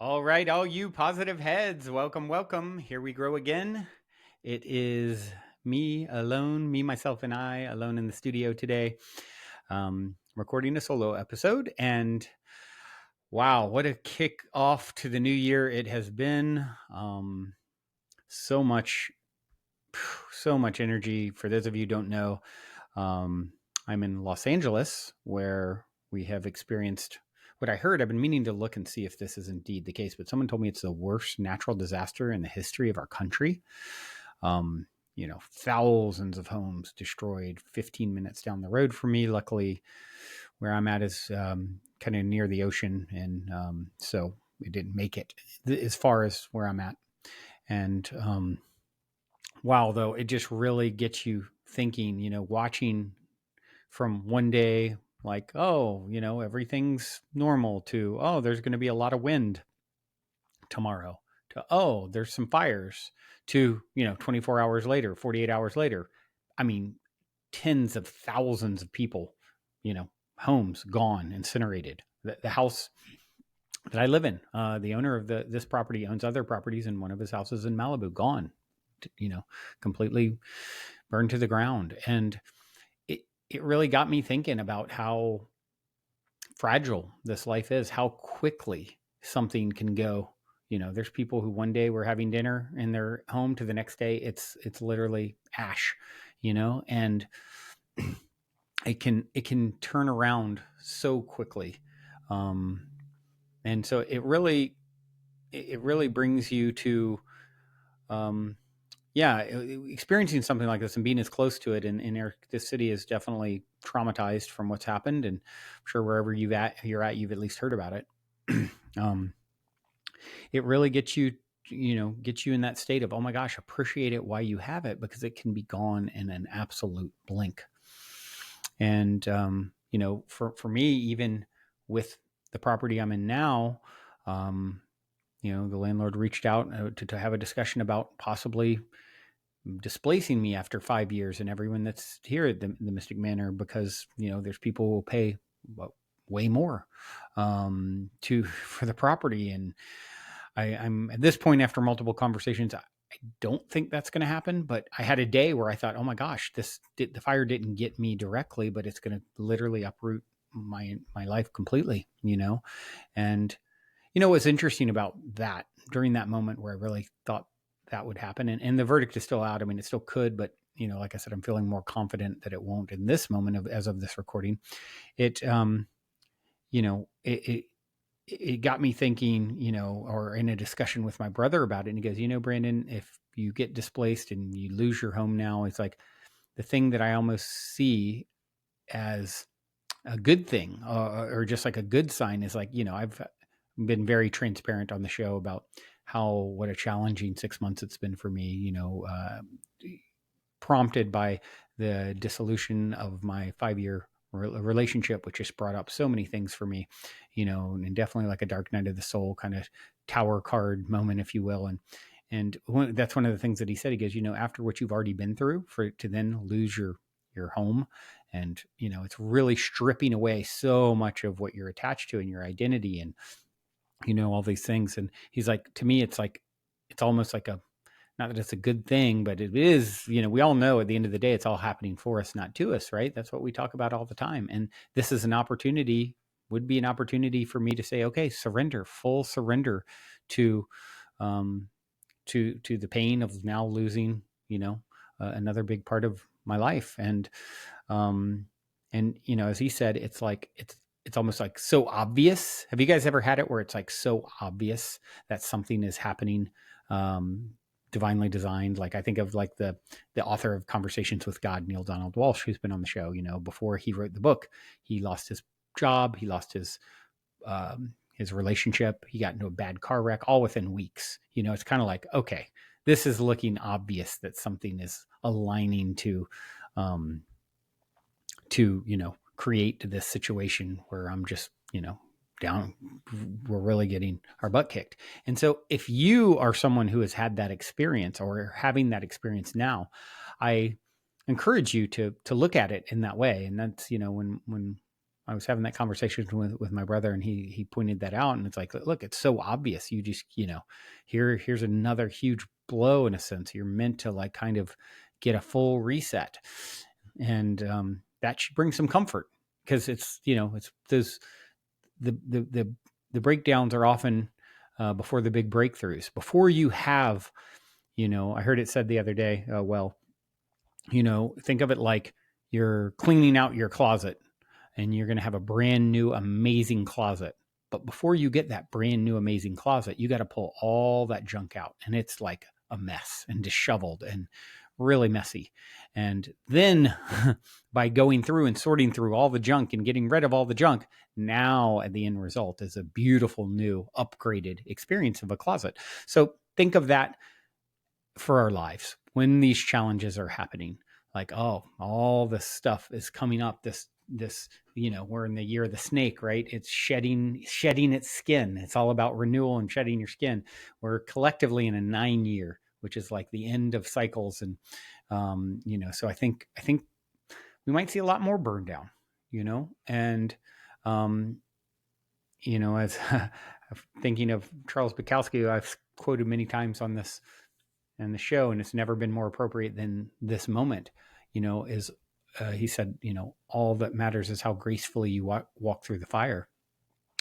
All right, all you positive heads, welcome, welcome. Here we grow again. It is me alone, me, myself, and I alone in the studio today, recording a solo episode. And wow, what a kick off to the new year it has been. So much, so much energy. For those of you who don't know, um, I'm in Los Angeles where we have experienced what I heard. I've been meaning to look and see if this is indeed the case, but someone told me it's the worst natural disaster in the history of our country. Um, thousands of homes destroyed 15 minutes down the road from me. Luckily, where I'm at is kind of near the ocean. And so we didn't make it as far as where I'm at. And wow, though, it just really gets you thinking, watching from one day like, oh, everything's normal to, oh, there's going to be a lot of wind tomorrow to, oh, there's some fires to, 24 hours later, 48 hours later. I mean, tens of thousands of people, homes gone, incinerated. The house that I live in, the owner of this property owns other properties, and one of his houses in Malibu gone, completely burned to the ground. And it really got me thinking about how fragile this life is, how quickly something can go. There's people who one day were having dinner in their home to the next day it's literally ash, and it can turn around so quickly. And so it really brings you to um, yeah, experiencing something like this and being as close to it in this city is definitely traumatized from what's happened. And I'm sure wherever you're at, you've at least heard about it. um, it really gets you in that state of, oh my gosh, appreciate it while you have it, because it can be gone in an absolute blink. And, for me, even with the property I'm in now, the landlord reached out to have a discussion about possibly displacing me after 5 years, and everyone that's here at the Mystic Manor, because there's people who will pay way more to for the property. And I'm at this point, after multiple conversations, I don't think that's going to happen. But I had a day where I thought, oh my gosh, the fire didn't get me directly, but it's going to literally uproot my life completely. And what's interesting about that, during that moment where I really thought that would happen, and the verdict is still out. I mean, it still could, but like I said, I'm feeling more confident that it won't in this moment as of this recording. It, it got me thinking, or in a discussion with my brother about it. And he goes, Brandon, if you get displaced and you lose your home now, it's like the thing that I almost see as a good thing, or just like a good sign, is like, I've been very transparent on the show about what a challenging 6 months it's been for me, prompted by the dissolution of my 5 year relationship, which just brought up so many things for me, and definitely like a dark night of the soul kind of tower card moment, if you will. And that's one of the things that he said. He goes, after what you've already been through, to then lose your home, and it's really stripping away so much of what you're attached to and your identity, and all these things. And he's like, to me, it's like, it's almost like not that it's a good thing, but it is, we all know at the end of the day, it's all happening for us, not to us, right? That's what we talk about all the time. And this is would be an opportunity for me to say, okay, full surrender to, to the pain of now losing, another big part of my life. Um, as he said, it's like, it's almost like so obvious. Have you guys ever had it where it's like so obvious that something is happening, divinely designed? Like, I think of like the author of Conversations with God, Neil Donald Walsh, who's been on the show. Before he wrote the book, he lost his job, he lost his relationship, he got into a bad car wreck, all within weeks. It's kind of like, okay, this is looking obvious that something is aligning um, to create this situation where I'm just down, we're really getting our butt kicked. And so if you are someone who has had that experience or having that experience now, I encourage you to look at it in that way. And that's when I was having that conversation with my brother, and he pointed that out, and it's like, look, it's so obvious. You just, here's another huge blow in a sense. You're meant to like kind of get a full reset, and that should bring some comfort, because it's those the breakdowns are often before the big breakthroughs. Before you have, I heard it said the other day. Think of it like you're cleaning out your closet, and you're going to have a brand new, amazing closet. But before you get that brand new, amazing closet, you got to pull all that junk out. And it's like a mess and disheveled and really messy. And then by going through and sorting through all the junk and getting rid of all the junk, now the end result is a beautiful, new, upgraded experience of a closet. So think of that for our lives when these challenges are happening. Like, oh, all this stuff is coming up. This, we're in the year of the snake, right? It's shedding its skin. It's all about renewal and shedding your skin. We're collectively in a 9-year, which is like the end of cycles. And, so I think we might see a lot more burn down, and, as thinking of Charles Bukowski, who I've quoted many times on this and the show, and it's never been more appropriate than this moment, is he said, all that matters is how gracefully you walk through the fire.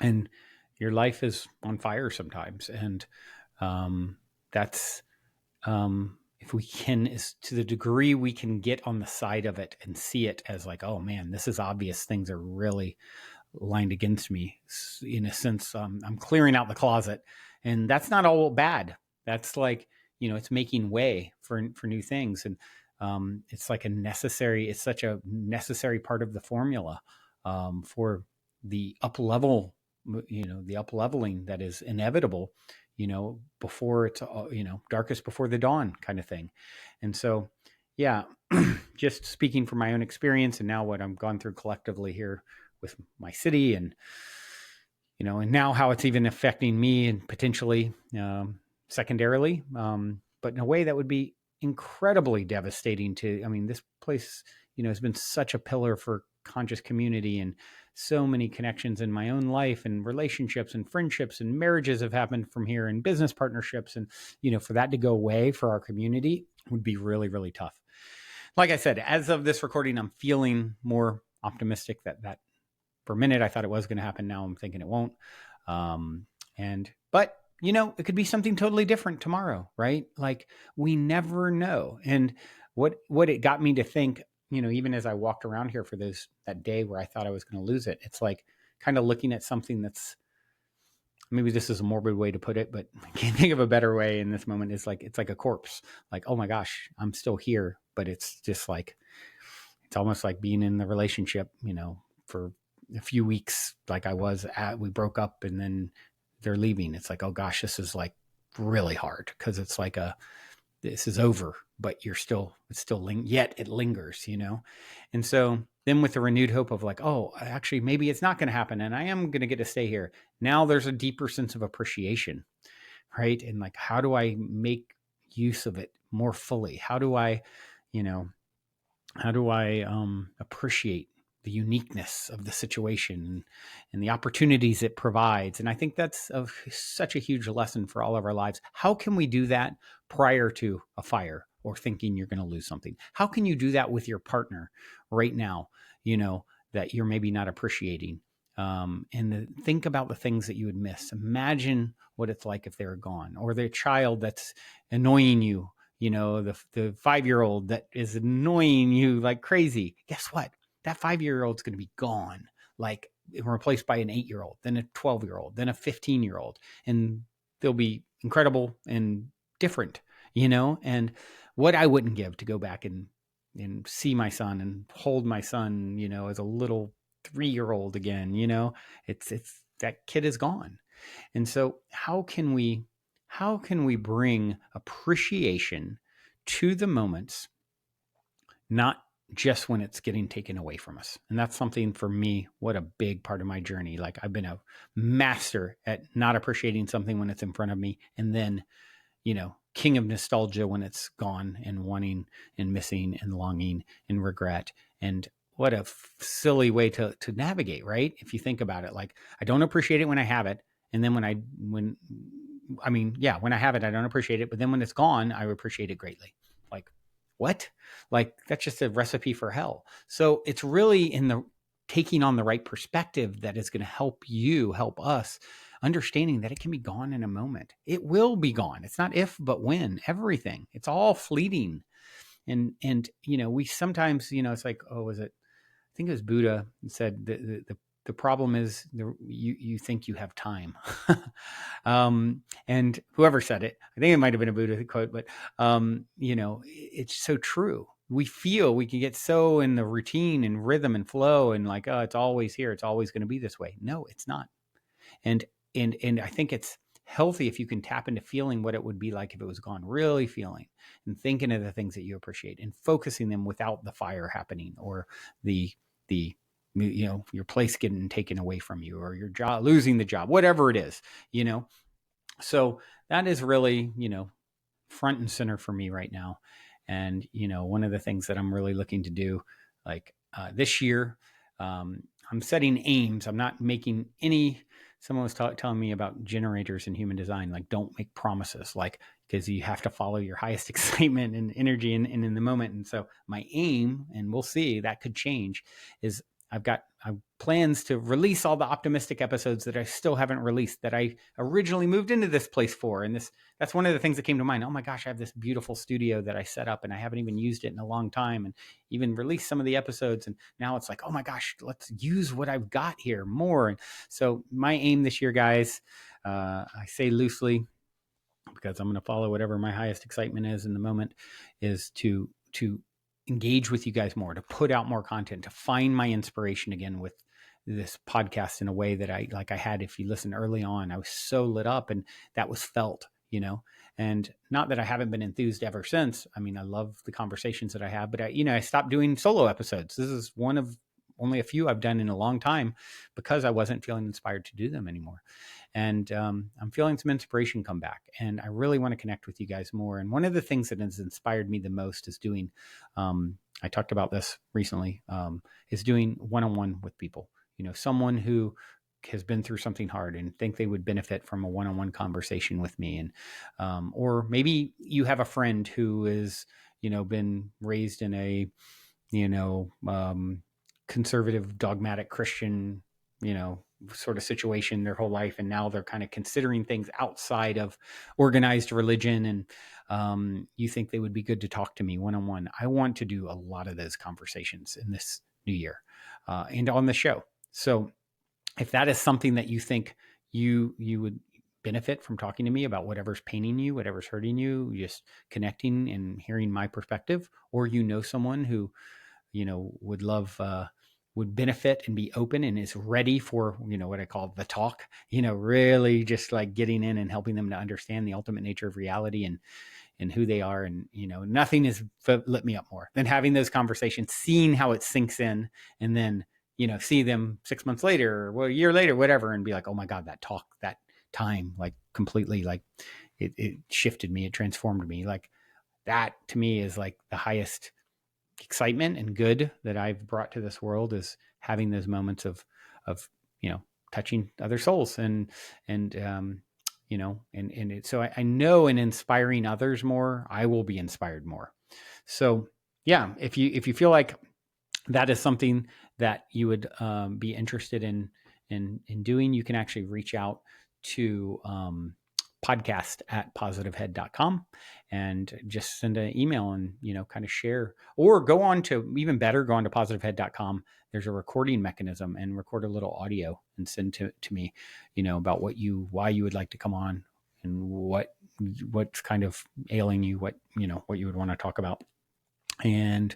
And your life is on fire sometimes. And that's, if we can, is to the degree we can get on the side of it and see it as like, oh man, this is obvious. Things are really lined against me. In a sense, I'm clearing out the closet, and that's not all bad. That's like, it's making way for new things. And it's such a necessary part of the formula for the up leveling that is inevitable, before it's, darkest before the dawn kind of thing. And so, yeah, just speaking from my own experience and now what I've gone through collectively here with my city, and, and now how it's even affecting me and potentially secondarily, but in a way that would be incredibly devastating this place, has been such a pillar for conscious community, and so many connections in my own life, and relationships and friendships and marriages have happened from here, and business partnerships. And, for that to go away for our community would be really, really tough. Like I said, as of this recording, I'm feeling more optimistic that for a minute I thought it was going to happen. Now I'm thinking it won't. But it could be something totally different tomorrow, right? Like, we never know. And what it got me to think, even as I walked around here for that day where I thought I was going to lose it, it's like kind of looking at something that's, maybe this is a morbid way to put it, but I can't think of a better way in this moment. It's like a corpse. Like, oh my gosh, I'm still here, but it's just like, it's almost like being in the relationship, for a few weeks, like we broke up and then they're leaving. It's like, oh gosh, this is like really hard, because it's like this is over, but yet it lingers, And so then with the renewed hope of like, oh, actually, maybe it's not going to happen, and I am going to get to stay here. Now there's a deeper sense of appreciation, right? And like, how do I make use of it more fully? How do I appreciate the uniqueness of the situation and the opportunities it provides? And I think that's such a huge lesson for all of our lives. How can we do that prior to a fire or thinking you're going to lose something? How can you do that with your partner right now, that you're maybe not appreciating? Think about the things that you would miss. Imagine what it's like if they're gone, or their child that's annoying you, the 5-year-old that is annoying you like crazy. Guess what? That 5-year-old's going to be gone, like replaced by an 8-year-old, then a 12-year-old, then a 15-year-old. And they'll be incredible and different, and what I wouldn't give to go back and see my son and hold my son, as a little 3-year-old again, it's that kid is gone. And so how can we bring appreciation to the moments, not just when it's getting taken away from us? And that's something for me, what a big part of my journey. Like, I've been a master at not appreciating something when it's in front of me, and then, king of nostalgia when it's gone, and wanting and missing and longing and regret. And what a silly way to navigate, right? If you think about it, like I don't appreciate it when I have it. And then when I have it, I don't appreciate it. But then when it's gone, I appreciate it greatly. Like, what? Like, that's just a recipe for hell. So it's really in the taking on the right perspective that is going to help us, understanding that it can be gone in a moment. It will be gone. It's not if, but when. Everything. It's all fleeting. And we sometimes, it's like, oh, was it? I think it was Buddha said the problem is you think you have time. And whoever said it, I think it might have been a Buddha quote, but it's so true. We feel we can get so in the routine and rhythm and flow and like, oh, it's always here. It's always going to be this way. No, it's not. And I think it's healthy if you can tap into feeling what it would be like if it was gone, really feeling and thinking of the things that you appreciate and focusing them without the fire happening or the your place getting taken away from you or your job, losing the job, whatever it is, So that is really, front and center for me right now. And, one of the things that I'm really looking to do, like this year, I'm setting aims. I'm not making any. Someone was telling me about generators in human design, like don't make promises, like, because you have to follow your highest excitement and energy and in the moment. And so my aim, and we'll see, that could change, is I've plans to release all the optimistic episodes that I still haven't released that I originally moved into this place for. And that's one of the things that came to mind. Oh my gosh, I have this beautiful studio that I set up and I haven't even used it in a long time and even released some of the episodes. And now it's like, oh my gosh, let's use what I've got here more. And so my aim this year, guys, I say loosely because I'm going to follow whatever my highest excitement is in the moment, is to engage with you guys more, to put out more content, to find my inspiration again with this podcast in a way that I had. If you listen early on, I was so lit up and that was felt, and not that I haven't been enthused ever since. I mean, I love the conversations that I have, but I stopped doing solo episodes. This is one of only a few I've done in a long time because I wasn't feeling inspired to do them anymore. And I'm feeling some inspiration come back, and I really want to connect with you guys more. And one of the things that has inspired me the most is doing, I talked about this recently, is doing one-on-one with people, someone who has been through something hard and think they would benefit from a one-on-one conversation with me. And, or maybe you have a friend who is, been raised in a, conservative, dogmatic Christian, sort of situation their whole life. And now they're kind of considering things outside of organized religion. And you think they would be good to talk to me one-on-one. I want to do a lot of those conversations in this new year and on the show. So if that is something that you think you would benefit from talking to me about, whatever's paining you, whatever's hurting you, just connecting and hearing my perspective, or someone who, would love, would benefit and be open and is ready for, what I call the talk, really just like getting in and helping them to understand the ultimate nature of reality and who they are. And, nothing has lit me up more than having those conversations, seeing how it sinks in, and then, see them 6 months later or a year later, whatever, and be like, oh my God, that talk, that time, like completely, like it shifted me. It transformed me. Like that to me is like the highest excitement and good that I've brought to this world, is having those moments of touching other souls and so I know in inspiring others more, I will be inspired more. So yeah, if you feel like that is something that you would be interested in doing, you can actually reach out to podcast@positivehead.com and just send an email and, kind of share, or go on to positivehead.com. There's a recording mechanism, and record a little audio and send to me, about why you would like to come on and what's kind of ailing you, what you would want to talk about. And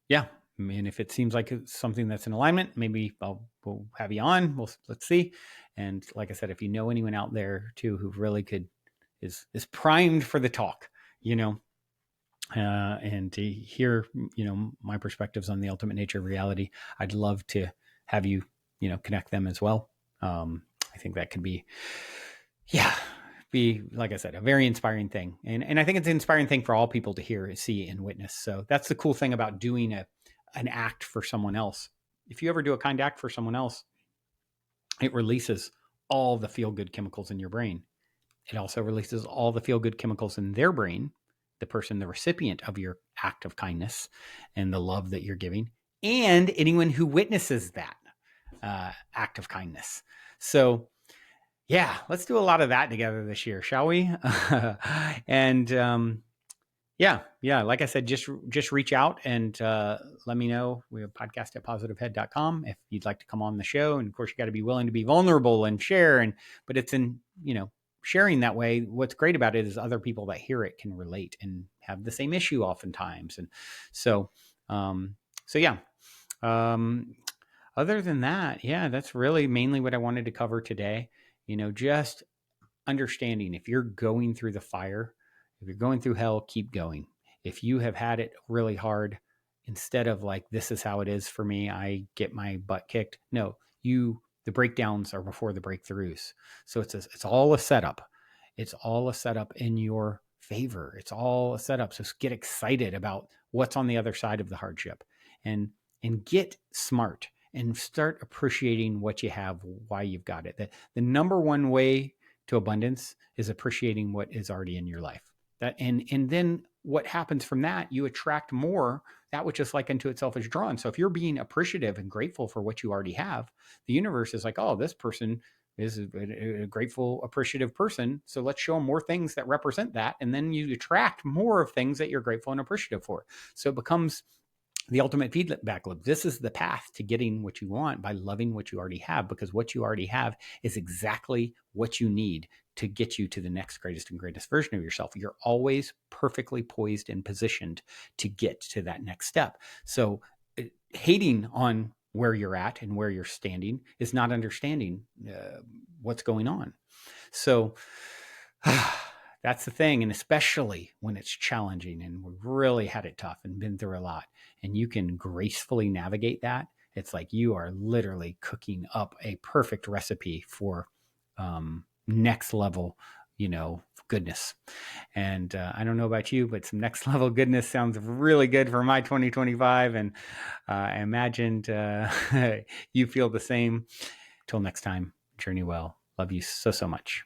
yeah, I mean, if it seems like it's something that's in alignment, maybe we'll have you on. Let's see. And like I said, if you know anyone out there too who really is primed for the talk, and to hear, my perspectives on the ultimate nature of reality, I'd love to have you, connect them as well. I think that could be, like I said, a very inspiring thing. And I think it's an inspiring thing for all people to hear, see, and witness. So that's the cool thing about doing an act for someone else, if you ever do a kind act for someone else, it releases all the feel-good chemicals in your brain. It also releases all the feel-good chemicals in their brain, the person, the recipient of your act of kindness and the love that you're giving, and anyone who witnesses that act of kindness. So yeah, let's do a lot of that together this year, shall we? And yeah. Like I said, just reach out and let me know. We have podcast at positivehead.com if you'd like to come on the show. And of course, you got to be willing to be vulnerable and share. But it's in, sharing that way. What's great about it is other people that hear it can relate and have the same issue oftentimes. And so, yeah. Other than that, that's really mainly what I wanted to cover today. Just understanding if you're going through the fire, if you're going through hell, keep going. If you have had it really hard, instead of like, this is how it is for me, I get my butt kicked. No, the breakdowns are before the breakthroughs. So it's all a setup. It's all a setup in your favor. It's all a setup. So get excited about what's on the other side of the hardship and get smart and start appreciating what you have, why you've got it. The number one way to abundance is appreciating what is already in your life. And then what happens from that, you attract more. That which is like unto itself is drawn. So if you're being appreciative and grateful for what you already have, the universe is like, oh, this person is a grateful, appreciative person. So let's show them more things that represent that. And then you attract more of things that you're grateful and appreciative for. So it becomes the ultimate feedback loop. This is the path to getting what you want by loving what you already have, because what you already have is exactly what you need to get you to the next greatest and greatest version of yourself. You're always perfectly poised and positioned to get to that next step. So hating on where you're at and where you're standing is not understanding what's going on. So that's the thing. And especially when it's challenging and we've really had it tough and been through a lot, and you can gracefully navigate that, it's like you are literally cooking up a perfect recipe for next level, goodness. And I don't know about you, but some next level goodness sounds really good for my 2025. And I imagined you feel the same. Till next time, journey well. Love you so, so much.